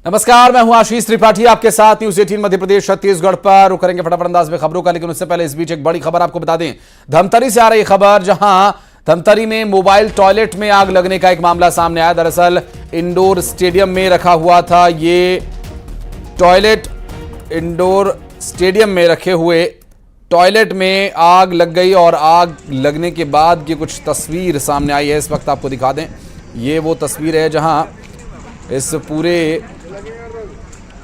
नमस्कार, मैं हूं आशीष त्रिपाठी आपके साथ न्यूज 18 मध्य प्रदेश छत्तीसगढ़ पर रुक करेंगे फटाफट अंदाज में खबरों का। लेकिन उससे पहले इस बीच एक बड़ी खबर आपको बता दें। धमतरी से आ रही खबर, जहां धमतरी में मोबाइल टॉयलेट में आग लगने का एक मामला सामने आया। दरअसल इंडोर स्टेडियम में रखा हुआ था ये टॉयलेट। इंडोर स्टेडियम में रखे हुए टॉयलेट में आग लग गई और आग लगने के बाद की कुछ तस्वीर सामने आई है। इस वक्त आपको दिखा दें, ये वो तस्वीर है जहां इस पूरे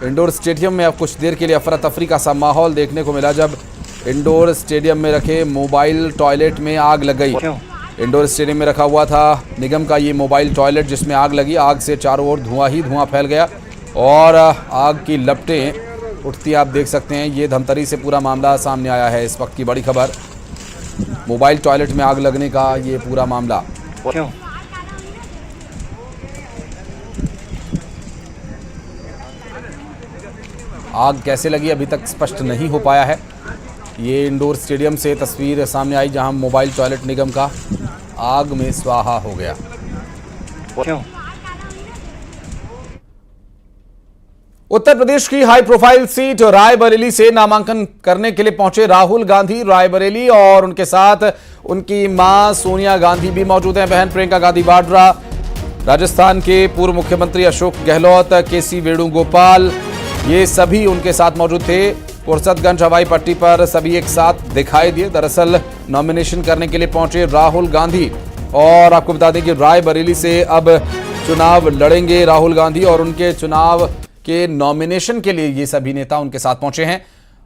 इंडोर स्टेडियम में अब कुछ देर के लिए अफरा तफरी का सा माहौल देखने को मिला, जब इंडोर स्टेडियम में रखे मोबाइल टॉयलेट में आग लग गई। इंडोर स्टेडियम में रखा हुआ था निगम का ये मोबाइल टॉयलेट, जिसमें आग लगी। आग से चारों ओर धुआं ही धुआं फैल गया और आग की लपटें उठती आप देख सकते हैं। ये धमतरी से पूरा मामला सामने आया है। इस वक्त की बड़ी खबर, मोबाइल टॉयलेट में आग लगने का ये पूरा मामला। आग कैसे लगी अभी तक स्पष्ट नहीं हो पाया है। ये इंडोर स्टेडियम से तस्वीर सामने आई जहां मोबाइल टॉयलेट निगम का आग में स्वाहा हो गया। उत्तर प्रदेश की हाई प्रोफाइल सीट रायबरेली से नामांकन करने के लिए पहुंचे राहुल गांधी रायबरेली, और उनके साथ उनकी मां सोनिया गांधी भी मौजूद हैं। बहन प्रियंका गांधी वाड्रा, राजस्थान के पूर्व मुख्यमंत्री अशोक गहलोत, केसी वेणुगोपाल, ये सभी उनके साथ मौजूद थे। फुर्सतगंज हवाई पट्टी पर सभी एक साथ दिखाई दिए। दरअसल नॉमिनेशन करने के लिए पहुंचे राहुल गांधी, और आपको बता दें कि रायबरेली से अब चुनाव लड़ेंगे राहुल गांधी, और उनके चुनाव के नॉमिनेशन के लिए ये सभी नेता उनके साथ पहुंचे हैं।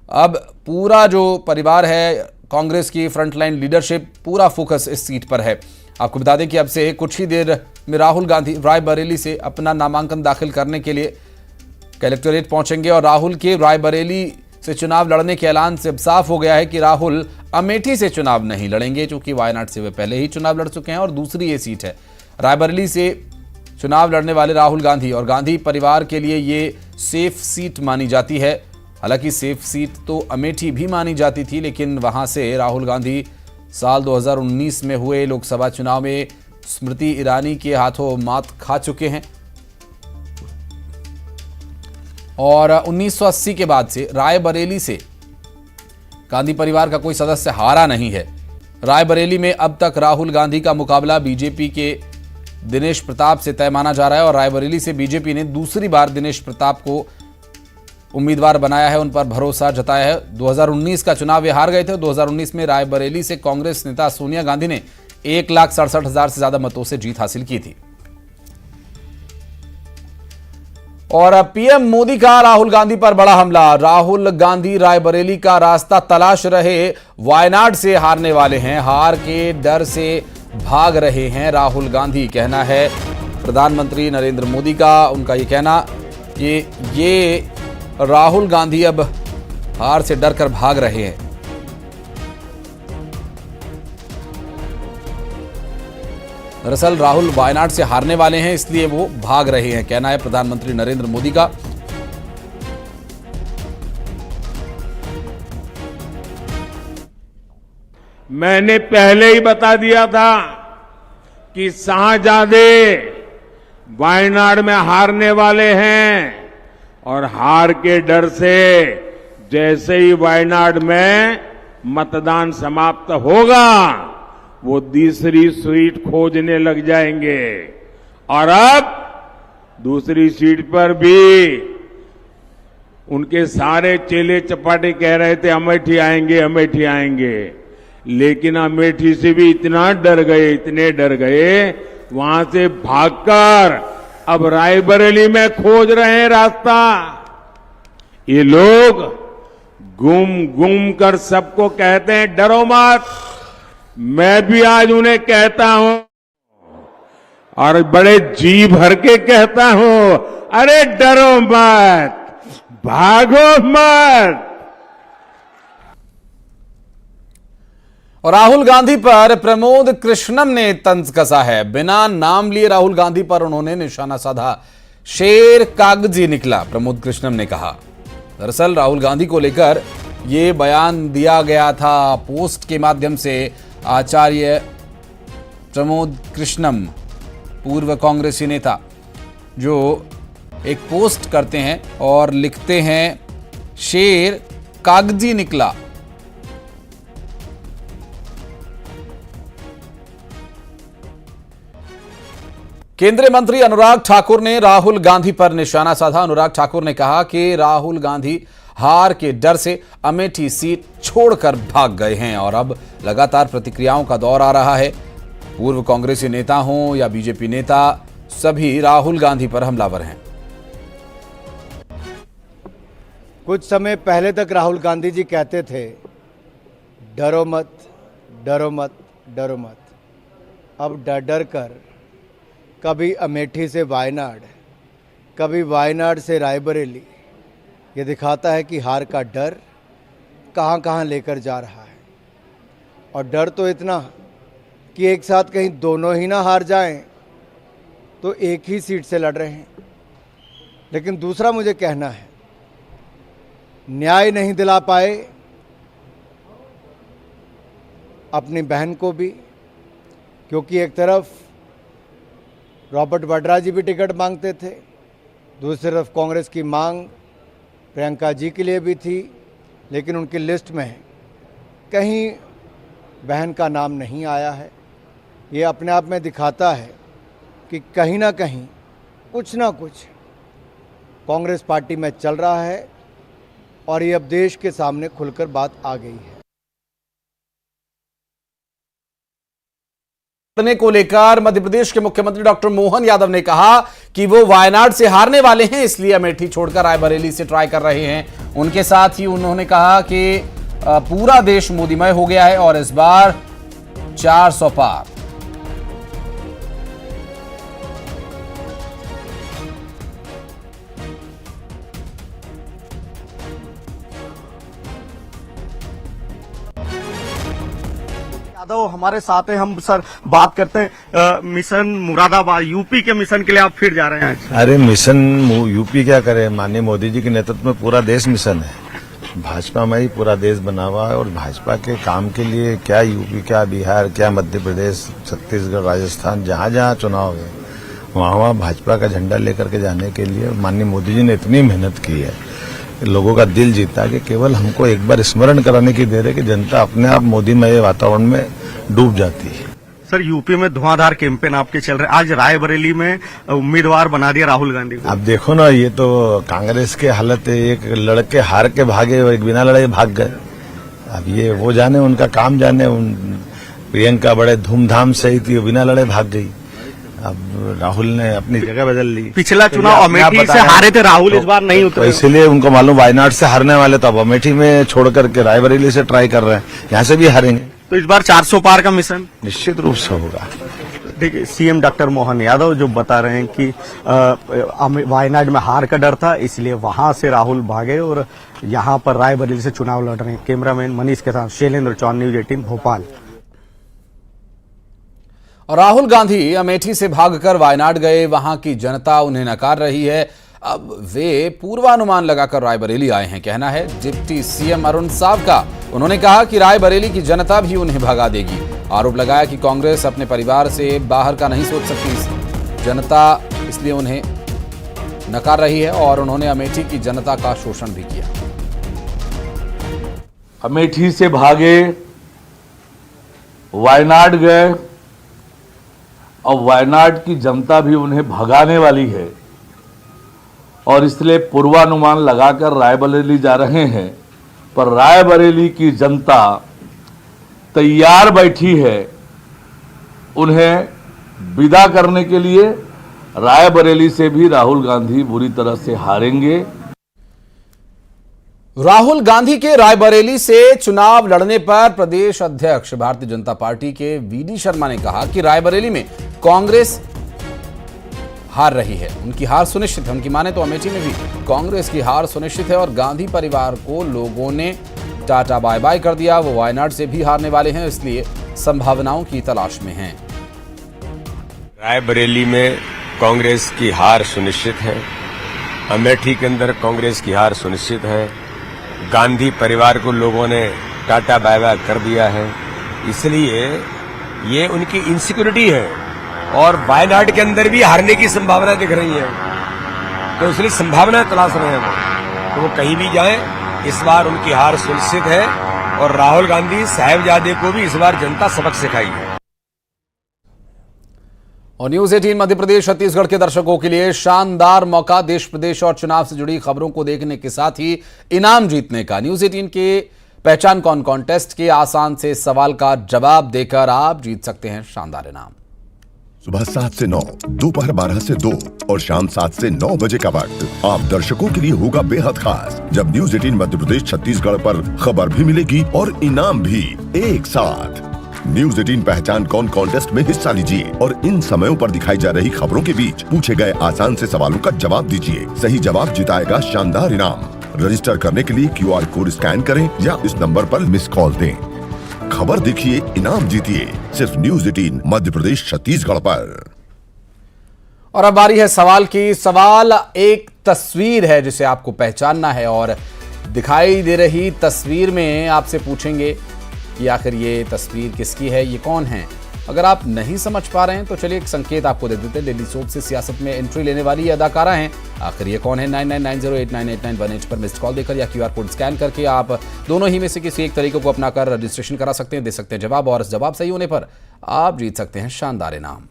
अब पूरा जो परिवार है, कांग्रेस की फ्रंटलाइन लीडरशिप, पूरा फोकस इस सीट पर है। आपको बता दें कि अब से कुछ ही देर में राहुल गांधी रायबरेली से अपना नामांकन दाखिल करने के लिए कलेक्टोरेट पहुंचेंगे, और राहुल के रायबरेली से चुनाव लड़ने के ऐलान से अब साफ हो गया है कि राहुल अमेठी से चुनाव नहीं लड़ेंगे, क्योंकि वायनाड से वे पहले ही चुनाव लड़ चुके हैं और दूसरी ये सीट है। रायबरेली से चुनाव लड़ने वाले राहुल गांधी और गांधी परिवार के लिए ये सेफ सीट मानी जाती है। हालांकि सेफ सीट तो अमेठी भी मानी जाती थी, लेकिन वहां से राहुल गांधी साल 2019 में हुए लोकसभा चुनाव में स्मृति ईरानी के हाथों मात खा चुके हैं, और 1980 के बाद से रायबरेली से गांधी परिवार का कोई सदस्य हारा नहीं है। रायबरेली में अब तक राहुल गांधी का मुकाबला बीजेपी के दिनेश प्रताप से तय माना जा रहा है, और रायबरेली से बीजेपी ने दूसरी बार दिनेश प्रताप को उम्मीदवार बनाया है, उन पर भरोसा जताया है। 2019 का चुनाव वे हार गए थे। 2019 में रायबरेली से कांग्रेस नेता सोनिया गांधी ने 1,67,000 से ज्यादा मतों से जीत हासिल की थी। और पीएम मोदी का राहुल गांधी पर बड़ा हमला। राहुल गांधी रायबरेली का रास्ता तलाश रहे, वायनाड से हारने वाले हैं, हार के डर से भाग रहे हैं राहुल गांधी, कहना है प्रधानमंत्री नरेंद्र मोदी का। उनका ये कहना कि ये राहुल गांधी अब हार से डर कर भाग रहे हैं। दरअसल राहुल वायनाड से हारने वाले हैं, इसलिए वो भाग रहे हैं, कहना है प्रधानमंत्री नरेंद्र मोदी का। मैंने पहले ही बता दिया था कि शाहजादे वायनाड में हारने वाले हैं, और हार के डर से जैसे ही वायनाड में मतदान समाप्त होगा, वो दूसरी सीट खोजने लग जाएंगे। और अब दूसरी सीट पर भी उनके सारे चेले चपाटे कह रहे थे अमेठी आएंगे, अमेठी आएंगे, लेकिन अमेठी से भी इतना डर गए, इतने डर गए, वहां से भागकर अब रायबरेली में खोज रहे हैं रास्ता। ये लोग घूम घूम कर सबको कहते हैं डरो मत। मैं भी आज उन्हें कहता हूं, और बड़े जी भर के कहता हूं, अरे डरो मत, भागो मत। और राहुल गांधी पर प्रमोद कृष्णम ने तंज कसा है। बिना नाम लिए राहुल गांधी पर उन्होंने निशाना साधा। शेर कागजी निकला, प्रमोद कृष्णम ने कहा। दरअसल राहुल गांधी को लेकर यह बयान दिया गया था पोस्ट के माध्यम से। आचार्य प्रमोद कृष्णम, पूर्व कांग्रेसी नेता, जो एक पोस्ट करते हैं और लिखते हैं, शेर कागजी निकला। केंद्रीय मंत्री अनुराग ठाकुर ने राहुल गांधी पर निशाना साधा। अनुराग ठाकुर ने कहा कि राहुल गांधी हार के डर से अमेठी सीट छोड़कर भाग गए हैं और अब लगातार प्रतिक्रियाओं का दौर आ रहा है। पूर्व कांग्रेसी नेता हों या बीजेपी नेता, सभी राहुल गांधी पर हमलावर हैं। कुछ समय पहले तक राहुल गांधी जी कहते थे, डरो मत, डरो मत, डरो मत। अब डर डर कर कभी अमेठी से वायनाड, कभी वायनाड से रायबरेली, ये दिखाता है कि हार का डर कहां कहां लेकर जा रहा है। और डर तो इतना कि एक साथ कहीं दोनों ही ना हार जाएं, तो एक ही सीट से लड़ रहे हैं। लेकिन दूसरा मुझे कहना है, न्याय नहीं दिला पाए अपनी बहन को भी, क्योंकि एक तरफ रॉबर्ट वाड्रा जी भी टिकट मांगते थे, दूसरी तरफ कांग्रेस की मांग प्रियंका जी के लिए भी थी, लेकिन उनकी लिस्ट में कहीं बहन का नाम नहीं आया है। ये अपने आप में दिखाता है कि कहीं ना कहीं कुछ ना कुछ कांग्रेस पार्टी में चल रहा है और ये अब देश के सामने खुलकर बात आ गई है। को लेकर मध्य प्रदेश के मुख्यमंत्री डॉक्टर मोहन यादव ने कहा कि वो वायनाड से हारने वाले हैं, इसलिए अमेठी छोड़कर रायबरेली से ट्राई कर रहे हैं। उनके साथ ही उन्होंने कहा कि पूरा देश मोदीमय हो गया है और इस बार 400 पार। यादव हमारे साथ हैं। हम सर बात करते हैं मिशन मुरादाबाद, यूपी के मिशन के लिए आप फिर जा रहे हैं। अरे मिशन यूपी क्या करे, माननीय मोदी जी के नेतृत्व में पूरा देश मिशन है। भाजपा में ही पूरा देश बना हुआ है और भाजपा के काम के लिए क्या यूपी, क्या बिहार, क्या मध्य प्रदेश, छत्तीसगढ़, राजस्थान, जहां जहां चुनाव है वहां भाजपा का झंडा लेकर के जाने के लिए माननीय मोदी जी ने इतनी मेहनत की है, लोगों का दिल जीता कि केवल हमको एक बार स्मरण कराने की देर है कि जनता अपने आप मोदीमय वातावरण में डूब जाती है। सर यूपी में धुआंधार कैंपेन आपके चल रहे हैं, आज रायबरेली में उम्मीदवार बना दिया राहुल गांधी को। अब देखो ना, ये तो कांग्रेस के हालत है, एक लड़के हार के भागे, एक बिना लड़ाई भाग गए। अब ये वो जाने, उनका काम जाने। प्रियंका बड़े धूमधाम से ही थी, बिना लड़े भाग गई। अब राहुल ने अपनी जगह बदल ली। पिछला चुनाव अमेठी से हारे थे राहुल, इस बार नहीं उतरे, तो इसलिए उनको मालूम वायनाड से हारने वाले, तो अब अमेठी में छोड़ करके रायबरेली से ट्राई कर रहे हैं, यहाँ से भी हारेंगे। तो इस बार 400 पार का मिशन निश्चित रूप से होगा। देखिए, सीएम डॉक्टर मोहन यादव जो बता रहे हैं कि वायनाड में हार का डर था, इसलिए वहां से राहुल भागे और यहाँ पर रायबरेली से चुनाव लड़ रहे हैं। कैमरामैन मनीष के साथ शैलेंद्र चौहान, न्यूज 18 भोपाल। और राहुल गांधी अमेठी से भागकर वायनाड गए, वहां की जनता उन्हें नकार रही है। अब वे पूर्वानुमान लगाकर रायबरेली आए हैं, कहना है डिप्टी सीएम अरुण साव का। उन्होंने कहा कि रायबरेली की जनता भी उन्हें भगा देगी। आरोप लगाया कि कांग्रेस अपने परिवार से बाहर का नहीं सोच सकती, जनता इसलिए उन्हें नकार रही है और उन्होंने अमेठी की जनता का शोषण भी किया। अमेठी से भागे, वायनाड गए और वायनाड की जनता भी उन्हें भगाने वाली है और इसलिए पूर्वानुमान लगाकर रायबरेली जा रहे हैं। पर रायबरेली की जनता तैयार बैठी है उन्हें विदा करने के लिए। रायबरेली से भी राहुल गांधी बुरी तरह से हारेंगे। राहुल गांधी के रायबरेली से चुनाव लड़ने पर प्रदेश अध्यक्ष भारतीय जनता पार्टी के वीडी शर्मा ने कहा कि रायबरेली में कांग्रेस हार रही है, उनकी हार सुनिश्चित है। उनकी माने तो अमेठी में भी कांग्रेस की हार सुनिश्चित है और गांधी परिवार को लोगों ने टाटा बाय बाय कर दिया। वो वायनाड से भी हारने वाले हैं, इसलिए संभावनाओं की तलाश में हैं। रायबरेली में कांग्रेस की हार सुनिश्चित है, अमेठी के अंदर कांग्रेस की हार सुनिश्चित है। गांधी परिवार को लोगों ने टाटा बाय बाय कर दिया है, इसलिए ये उनकी इनसिक्योरिटी है और वायनाड के अंदर भी हारने की संभावना दिख रही है। तो इसलिए संभावनाएं तलाश रहे हैं तो वो कहीं भी जाएं, इस बार उनकी हार सुनिश्चित है और राहुल गांधी साहिबजादे को भी इस बार जनता सबक सिखाएगी। और न्यूज 18 मध्य प्रदेश छत्तीसगढ़ के दर्शकों के लिए शानदार मौका, देश प्रदेश और चुनाव से जुड़ी खबरों को देखने के साथ ही इनाम जीतने का। न्यूज 18 के पहचान कौन कॉन्टेस्ट के आसान से सवाल का जवाब देकर आप जीत सकते हैं शानदार इनाम। सुबह 7 से 9, दोपहर 12 से 2 और शाम 7 से 9 बजे का वक्त आप दर्शकों के लिए होगा बेहद खास, जब न्यूज 18 मध्य प्रदेश छत्तीसगढ़ पर खबर भी मिलेगी और इनाम भी एक साथ। न्यूज 18 पहचान कौन कॉन्टेस्ट में हिस्सा लीजिए और इन समयों पर दिखाई जा रही खबरों के बीच पूछे गए आसान से सवालों का जवाब दीजिए। सही जवाब जिताएगा शानदार इनाम। रजिस्टर करने के लिए QR कोड स्कैन करें या इस नंबर पर मिस कॉल दें। खबर देखिए, इनाम जीतिए, सिर्फ न्यूज 18 मध्य प्रदेश छत्तीसगढ़ पर। और अब बारी है सवाल की। सवाल एक तस्वीर है जिसे आपको पहचानना है और दिखाई दे रही तस्वीर में आपसे पूछेंगे कि आखिर ये तस्वीर किसकी है, ये कौन है। अगर आप नहीं समझ पा रहे हैं तो चलिए एक संकेत आपको दे देते हैं। डेली सोप से सियासत में एंट्री लेने वाली ये अदाकारा हैं, आखिर ये कौन है। 9990898918 पर मिस्ड कॉल देकर या QR कोड स्कैन करके आप दोनों ही में से किसी एक तरीके को अपनाकर रजिस्ट्रेशन करा सकते हैं, दे सकते हैं जवाब, और जवाब सही होने पर आप जीत सकते हैं शानदार इनाम।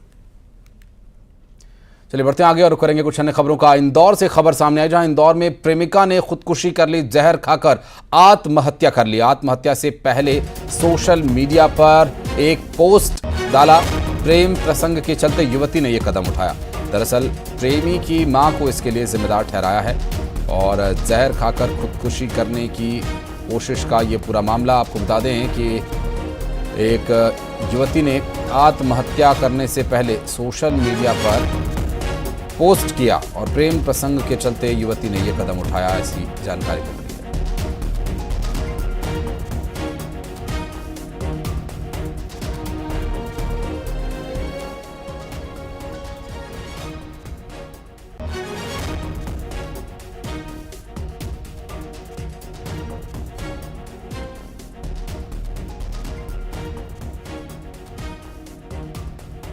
चलिए बढ़ते हैं आगे और करेंगे कुछ अन्य खबरों का। इंदौर से खबर सामने आई, जहां इंदौर में प्रेमिका ने खुदकुशी कर ली, जहर खाकर आत्महत्या कर ली। आत्महत्या से पहले सोशल मीडिया पर एक पोस्ट डाला। प्रेम प्रसंग के चलते युवती ने यह कदम उठाया। दरअसल प्रेमी की मां को इसके लिए जिम्मेदार ठहराया है और जहर खाकर खुदकुशी करने की कोशिश का ये पूरा मामला। आपको बता दें कि एक युवती ने आत्महत्या करने से पहले सोशल मीडिया पर पोस्ट किया और प्रेम प्रसंग के चलते युवती ने यह कदम उठाया, ऐसी जानकारी मिली है।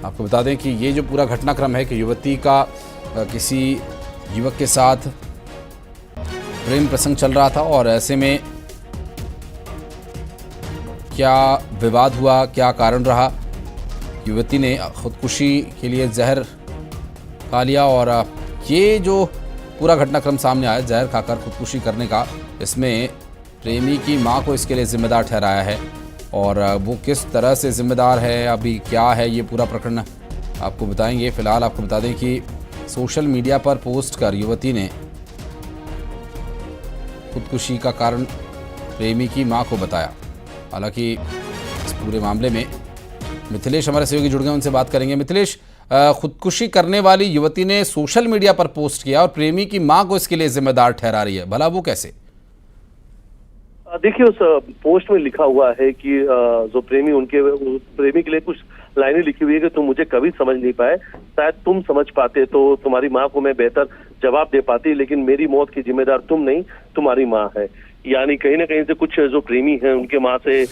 आपको बता दें कि ये जो पूरा घटनाक्रम है कि युवती का किसी युवक के साथ प्रेम प्रसंग चल रहा था और ऐसे में क्या विवाद हुआ, क्या कारण रहा, युवती ने खुदकुशी के लिए जहर खा लिया। और ये जो पूरा घटनाक्रम सामने आया जहर खाकर खुदकुशी करने का, इसमें प्रेमी की मां को इसके लिए जिम्मेदार ठहराया है और वो किस तरह से जिम्मेदार है, अभी क्या है ये पूरा प्रकरण आपको बताएंगे। फिलहाल आपको बता दें कि सोशल मीडिया पर पोस्ट कर युवती ने खुदकुशी का कारण प्रेमी की मां को बताया। हालांकि इस पूरे मामले में मिथिलेश हमारे सहयोगी जुड़ गए, उनसे बात करेंगे। मिथिलेश, खुदकुशी करने वाली युवती ने सोशल मीडिया पर पोस्ट किया और प्रेमी की मां को इसके लिए जिम्मेदार ठहरा रही है, भला वो कैसे? देखिए, उस पोस्ट में लिखा हुआ है कि जो प्रेमी के लिए कुछ लाइनें लिखी हुई है कि तुम मुझे कभी समझ नहीं पाए, शायद तुम समझ पाते तो तुम्हारी माँ को मैं बेहतर जवाब दे पाती, लेकिन मेरी मौत की जिम्मेदार तुम नहीं, तुम्हारी माँ है। यानी कहीं ना कहीं से कुछ जो प्रेमी हैं उनके माँ से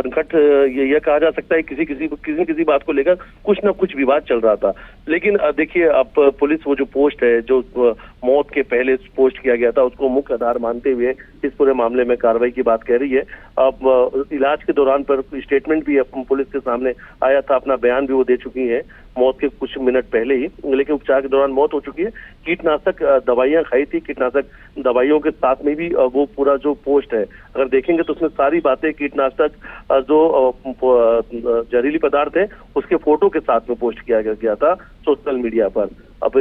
निकट यह कहा जा सकता है किसी बात को लेकर कुछ ना कुछ विवाद चल रहा था। लेकिन देखिए, अब पुलिस वो जो पोस्ट है जो मौत के पहले पोस्ट किया गया था उसको मुख्य आधार मानते हुए इस पूरे मामले में कार्रवाई की बात कह रही है। अब इलाज के दौरान पर स्टेटमेंट भी पुलिस के सामने आया था, अपना बयान भी वो दे चुकी है मौत के कुछ मिनट पहले ही, लेकिन उपचार के दौरान मौत हो चुकी है। कीटनाशक दवाइयां खाई थी, कीटनाशक दवाइयों के साथ में भी वो पूरा जो पोस्ट है अगर देखेंगे तो उसमें सारी बातें कीटनाशक जो जहरीली पदार्थ है उसके फोटो के साथ में पोस्ट किया गया था सोशल मीडिया पर। अब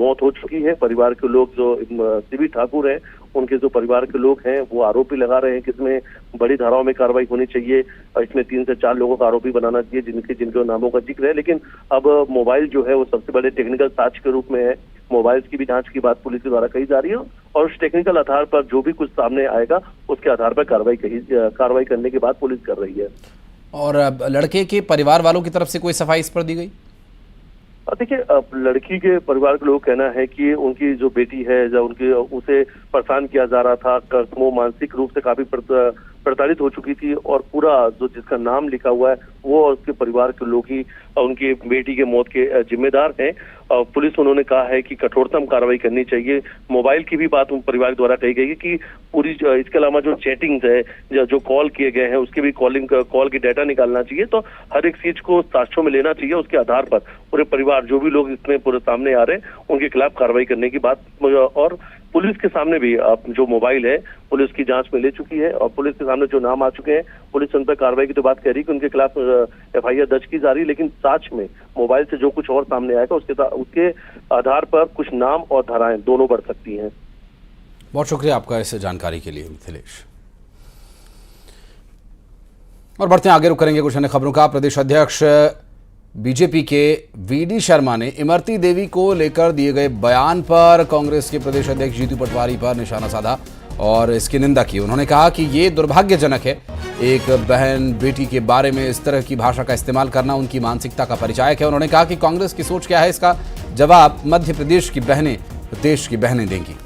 मौत हो चुकी है। परिवार के लोग जो सीबी ठाकुर हैं उनके जो परिवार के लोग हैं वो आरोपी लगा रहे हैं कि इसमें बड़ी धाराओं में कार्रवाई होनी चाहिए, इसमें 3 से 4 लोगों का आरोपी बनाना चाहिए जिनके नामों का जिक्र है। लेकिन अब मोबाइल जो है वो सबसे बड़े टेक्निकल साक्ष्य के रूप में है। मोबाइल की भी जांच की बात पुलिस के द्वारा कही जा रही है और उस टेक्निकल आधार पर जो भी कुछ सामने आएगा उसके आधार पर कार्रवाई करने की बात पुलिस कर रही है। और लड़के के परिवार वालों की तरफ से कोई सफाई इस पर दी गई? देखिए, लड़की के परिवार के लोग कहना है कि उनकी जो बेटी है जब उसे परेशान किया जा रहा था, वो मानसिक रूप से काफी प्रताड़ित हो चुकी थी और पूरा जो जिसका नाम लिखा हुआ है वो और उसके परिवार के लोग ही उनकी बेटी के मौत के जिम्मेदार हैं। पुलिस उन्होंने कहा है कि कठोरतम कार्रवाई करनी चाहिए। मोबाइल की भी बात उन परिवार द्वारा कही गई है कि पूरी इसके अलावा जो चैटिंग्स है जो कॉल किए गए हैं उसके भी कॉल की डाटा निकालना चाहिए। तो हर एक चीज को साक्ष्यों में लेना चाहिए। उसके आधार पर पूरे परिवार जो भी लोग इसमें पूरे सामने आ रहे हैं उनके खिलाफ कार्रवाई करने की बात और पुलिस के सामने भी जो मोबाइल है पुलिस की जांच में ले चुकी है और पुलिस के सामने जो नाम आ चुके हैं पुलिस उन पर कार्रवाई की तो बात कह रही है कि उनके खिलाफ FIR दर्ज की जा रही है। लेकिन साक्ष्य में मोबाइल से जो कुछ और सामने आएगा उसके आधार पर कुछ नाम और धाराएं दोनों बढ़ सकती हैं। बहुत शुक्रिया आपका इस जानकारी के लिए मिथिलेश। और बढ़ते हैं आगे, रुक करेंगे कुछ अन्य खबरों का। प्रदेश अध्यक्ष बीजेपी के VD शर्मा ने इमरती देवी को लेकर दिए गए बयान पर कांग्रेस के प्रदेश अध्यक्ष जीतू पटवारी पर निशाना साधा और इसकी निंदा की। उन्होंने कहा कि ये दुर्भाग्यजनक है। एक बहन बेटी के बारे में इस तरह की भाषा का इस्तेमाल करना उनकी मानसिकता का परिचायक है। उन्होंने कहा कि कांग्रेस की सोच क्या है, इसका जवाब मध्य प्रदेश की बहनें, देश की बहनें देंगी।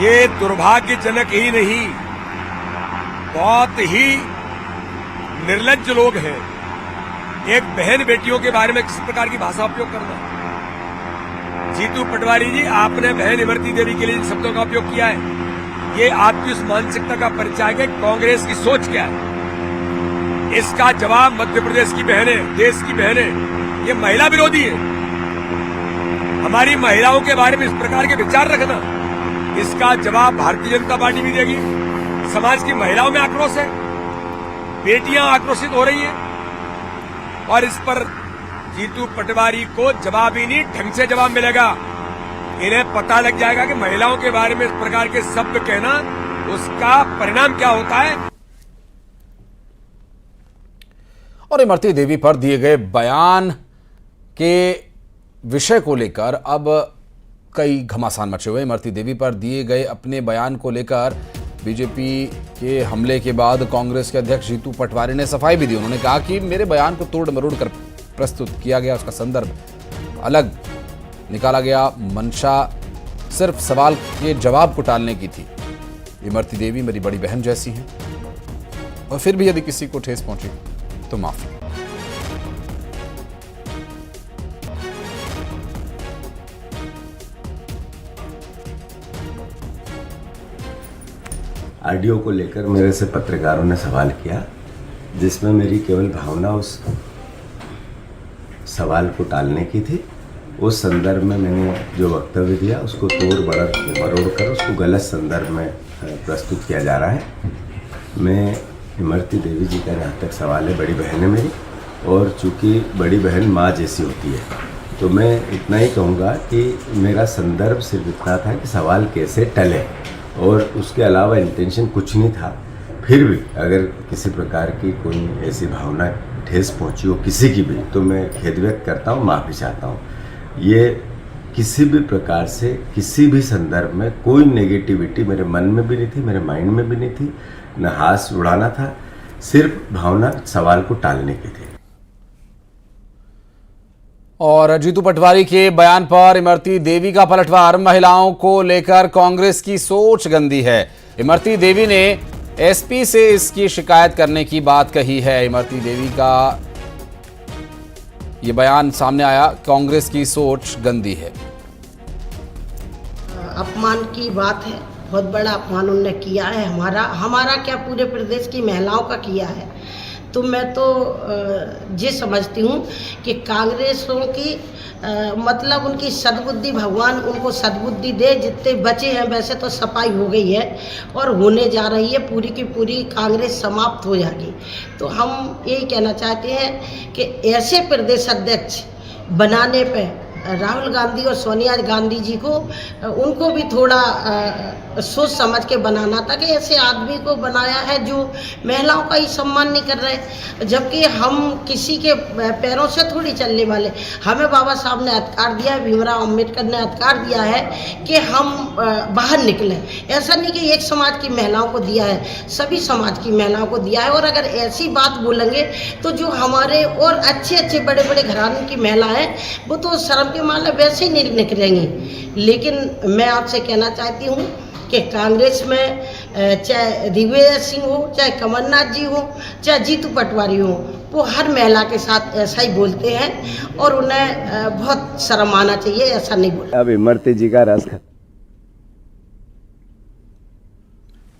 ये दुर्भाग्यजनक ही नहीं, बहुत ही निर्लज्ज लोग हैं। एक बहन बेटियों के बारे में किस प्रकार की भाषा उपयोग करना। जीतू पटवारी जी, आपने बहन इमरती देवी के लिए शब्दों का उपयोग किया है, ये आपकी उस मानसिकता का परिचायक है। कांग्रेस की सोच क्या है, इसका जवाब मध्य प्रदेश की बहनें, देश की बहनें, ये महिला विरोधी है। हमारी महिलाओं के बारे में इस प्रकार के विचार रखना, इसका जवाब भारतीय जनता पार्टी भी देगी। समाज की महिलाओं में आक्रोश है, बेटियां आक्रोशित हो रही हैं और इस पर जीतू पटवारी को जवाब ही नहीं, ढंग से जवाब मिलेगा। इन्हें पता लग जाएगा कि महिलाओं के बारे में इस प्रकार के शब्द कहना उसका परिणाम क्या होता है। और इमरती देवी पर दिए गए बयान के विषय को लेकर अब कई घमासान मचे हुए। इमरती देवी पर दिए गए अपने बयान को लेकर बीजेपी के हमले के बाद कांग्रेस के अध्यक्ष जीतू पटवारी ने सफाई भी दी। उन्होंने कहा कि मेरे बयान को तोड़ मरोड़ कर प्रस्तुत किया गया, उसका संदर्भ अलग निकाला गया, मंशा सिर्फ सवाल के जवाब को टालने की थी। इमरती देवी मेरी बड़ी बहन जैसी हैं और फिर भी यदि किसी को ठेस पहुंची तो माफी। ऑडियो को लेकर मेरे से पत्रकारों ने सवाल किया, जिसमें मेरी केवल भावना उस सवाल को टालने की थी। उस संदर्भ में मैंने जो वक्तव्य दिया उसको तोड़ मरोड़ कर उसको गलत संदर्भ में प्रस्तुत किया जा रहा है। मैं इमरती देवी जी का जहाँ तक सवाल है, बड़ी बहन है मेरी, और चूँकि बड़ी बहन माँ जैसी होती है तो मैं इतना ही कहूँगा कि मेरा संदर्भ सिर्फ इतना था कि सवाल कैसे टले और उसके अलावा इंटेंशन कुछ नहीं था। फिर भी अगर किसी प्रकार की कोई ऐसी भावना ठेस पहुंची हो किसी की भी, तो मैं खेद व्यक्त करता हूं, माफ़ी चाहता हूं। ये किसी भी प्रकार से किसी भी संदर्भ में कोई नेगेटिविटी मेरे मन में भी नहीं थी, मेरे माइंड में भी नहीं थी, न हाथ उड़ाना था, सिर्फ भावना सवाल को टालने की थी। और जीतू पटवारी के बयान पर इमरती देवी का पलटवार। महिलाओं को लेकर कांग्रेस की सोच गंदी है। इमरती देवी ने SP से इसकी शिकायत करने की बात कही है। इमरती देवी का ये बयान सामने आया, कांग्रेस की सोच गंदी है। अपमान की बात है, बहुत बड़ा अपमान उन्होंने किया है। हमारा क्या पूरे प्रदेश की महिलाओं का किया है। तो मैं तो ये समझती हूँ कि कांग्रेसों की मतलब उनकी सद्बुद्धि, भगवान उनको सद्बुद्धि दे। जितने बचे हैं वैसे तो सफाई हो गई है और होने जा रही है, पूरी की पूरी कांग्रेस समाप्त हो जाएगी। तो हम यही कहना चाहते हैं कि ऐसे प्रदेश अध्यक्ष बनाने पे राहुल गांधी और सोनिया गांधी जी को उनको भी थोड़ा सोच समझ के बनाना था कि ऐसे आदमी को बनाया है जो महिलाओं का ही सम्मान नहीं कर रहे। जबकि हम किसी के पैरों से थोड़ी चलने वाले, हमें बाबा साहब ने अधिकार दिया, भीमराव अम्बेडकर ने अधिकार दिया है कि हम बाहर निकलें। ऐसा नहीं कि एक समाज की महिलाओं को दिया है, सभी समाज की महिलाओं को दिया है। और अगर ऐसी बात बोलेंगे तो जो हमारे और अच्छे अच्छे बड़े बड़े घराने की महिला हैं वो तो शर्म के मामले वैसे ही नहीं निकलेंगी। लेकिन मैं आपसे कहना चाहती हूँ कि कि कांग्रेस में चाहे दिग्विजय सिंह हो, चाहे कमलनाथ जी हो, चाहे जीतू पटवारी हो, वो हर महिला के साथ ऐसा ही बोलते हैं और उन्हें बहुत शर्म आना चाहिए, ऐसा नहीं बोलते। अब इमरती जी का रस खत्म।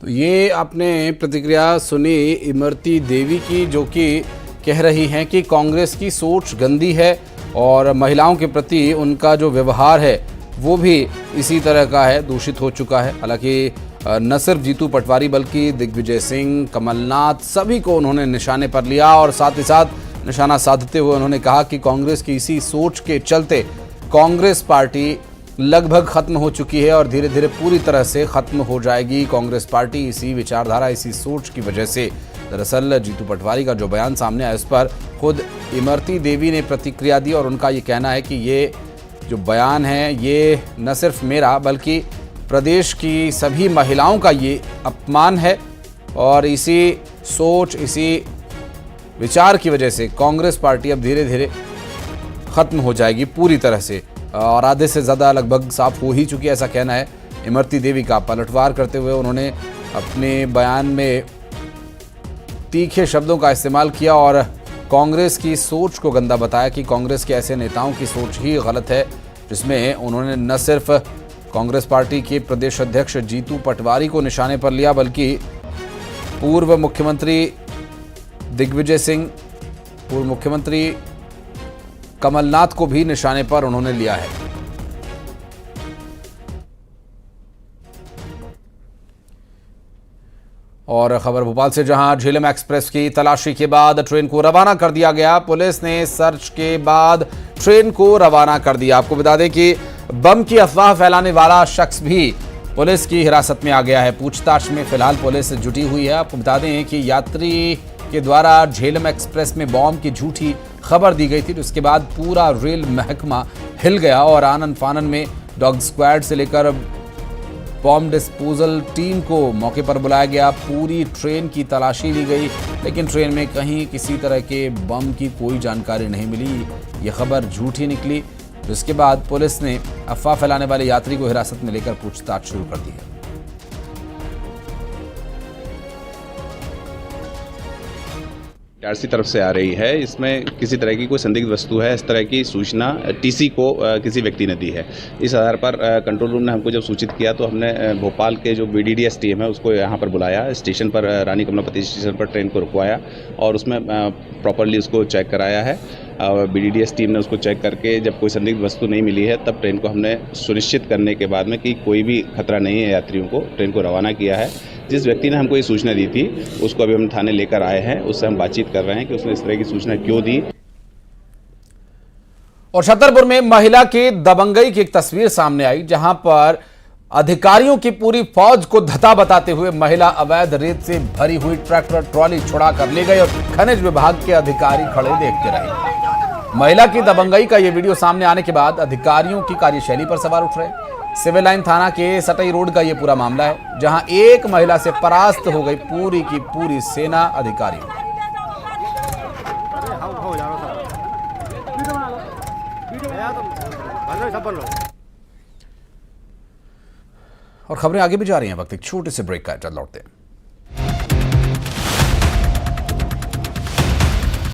तो ये आपने प्रतिक्रिया सुनी इमरती देवी की, जो कि कह रही हैं कि कांग्रेस की सोच गंदी है और महिलाओं के प्रति उनका जो व्यवहार है वो भी इसी तरह का है, दूषित हो चुका है। हालांकि न सिर्फ जीतू पटवारी बल्कि दिग्विजय सिंह, कमलनाथ, सभी को उन्होंने निशाने पर लिया और साथ ही साथ निशाना साधते हुए उन्होंने कहा कि कांग्रेस की इसी सोच के चलते कांग्रेस पार्टी लगभग खत्म हो चुकी है और धीरे धीरे पूरी तरह से खत्म हो जाएगी कांग्रेस पार्टी इसी विचारधारा, इसी सोच की वजह से। दरअसल जीतू पटवारी का जो बयान सामने आया, इस पर खुद इमरती देवी ने प्रतिक्रिया दी और उनका ये कहना है कि ये जो बयान है ये न सिर्फ मेरा बल्कि प्रदेश की सभी महिलाओं का ये अपमान है और इसी सोच, इसी विचार की वजह से कांग्रेस पार्टी अब धीरे धीरे खत्म हो जाएगी पूरी तरह से और आधे से ज़्यादा लगभग साफ हो ही चुकी है, ऐसा कहना है इमरती देवी का। पलटवार करते हुए उन्होंने अपने बयान में तीखे शब्दों का इस्तेमाल किया और कांग्रेस की सोच को गंदा बताया कि कांग्रेस के ऐसे नेताओं की सोच ही गलत है, जिसमें उन्होंने न सिर्फ कांग्रेस पार्टी के प्रदेश अध्यक्ष जीतू पटवारी को निशाने पर लिया बल्कि पूर्व मुख्यमंत्री दिग्विजय सिंह, पूर्व मुख्यमंत्री कमलनाथ को भी निशाने पर उन्होंने लिया है। और खबर भोपाल से, जहां झेलम एक्सप्रेस की तलाशी के बाद ट्रेन को रवाना कर दिया गया। पुलिस ने सर्च के बाद ट्रेन को रवाना कर दिया। आपको बता दें कि बम की अफवाह फैलाने वाला शख्स भी पुलिस की हिरासत में आ गया है। पूछताछ में फिलहाल पुलिस जुटी हुई है। आपको बता दें कि यात्री के द्वारा झेलम एक्सप्रेस में बॉम्ब की झूठी खबर दी गई थी, जिसके बाद पूरा रेल महकमा हिल गया और आनन फानन में डॉग स्क्वाड से लेकर बॉम्ब डिस्पोजल टीम को मौके पर बुलाया गया। पूरी ट्रेन की तलाशी ली गई, लेकिन ट्रेन में कहीं किसी तरह के बम की कोई जानकारी नहीं मिली। ये खबर झूठी निकली, जिसके बाद पुलिस ने अफवाह फैलाने वाले यात्री को हिरासत में लेकर पूछताछ शुरू कर दी है। आरसी तरफ से आ रही है। इसमें किसी तरह की कोई संदिग्ध वस्तु है, इस तरह की सूचना टीसी को किसी व्यक्ति ने दी है। इस आधार पर कंट्रोल रूम ने हमको जब सूचित किया तो हमने भोपाल के जो BDDS टीम है उसको यहाँ पर बुलाया, स्टेशन पर रानी कमलापति स्टेशन पर ट्रेन को रुकवाया और उसमें प्रॉपरली उसको चेक कराया है। BDDS टीम ने उसको चेक करके जब कोई संदिग्ध वस्तु नहीं मिली है तब ट्रेन को हमने सुनिश्चित करने के बाद में कि कोई भी खतरा नहीं है यात्रियों को, ट्रेन को रवाना किया है। जिस व्यक्ति ने हमको ये सूचना दी थी उसको अभी हम थाने लेकर आए हैं, उससे हम बातचीत कर रहे हैं कि उसने इस तरह की सूचना क्यों दी। और छतरपुर में महिला की दबंगई की एक तस्वीर सामने आई, जहां पर अधिकारियों की पूरी फौज को धता बताते हुए महिला अवैध रेत से भरी हुई ट्रैक्टर ट्रॉली छुड़ा कर ले गए और खनिज विभाग के अधिकारी खड़े देखते रहे। महिला की दबंगई का यह वीडियो सामने आने के बाद अधिकारियों की कार्यशैली पर सवाल उठ रहे हैं। सिविल लाइन थाना के सटई रोड का यह पूरा मामला है, जहां एक महिला से परास्त हो गई पूरी की पूरी सेना अधिकारी। और खबरें आगे भी जा रही हैं, वक्त एक छोटे से ब्रेक का, लौटते हैं।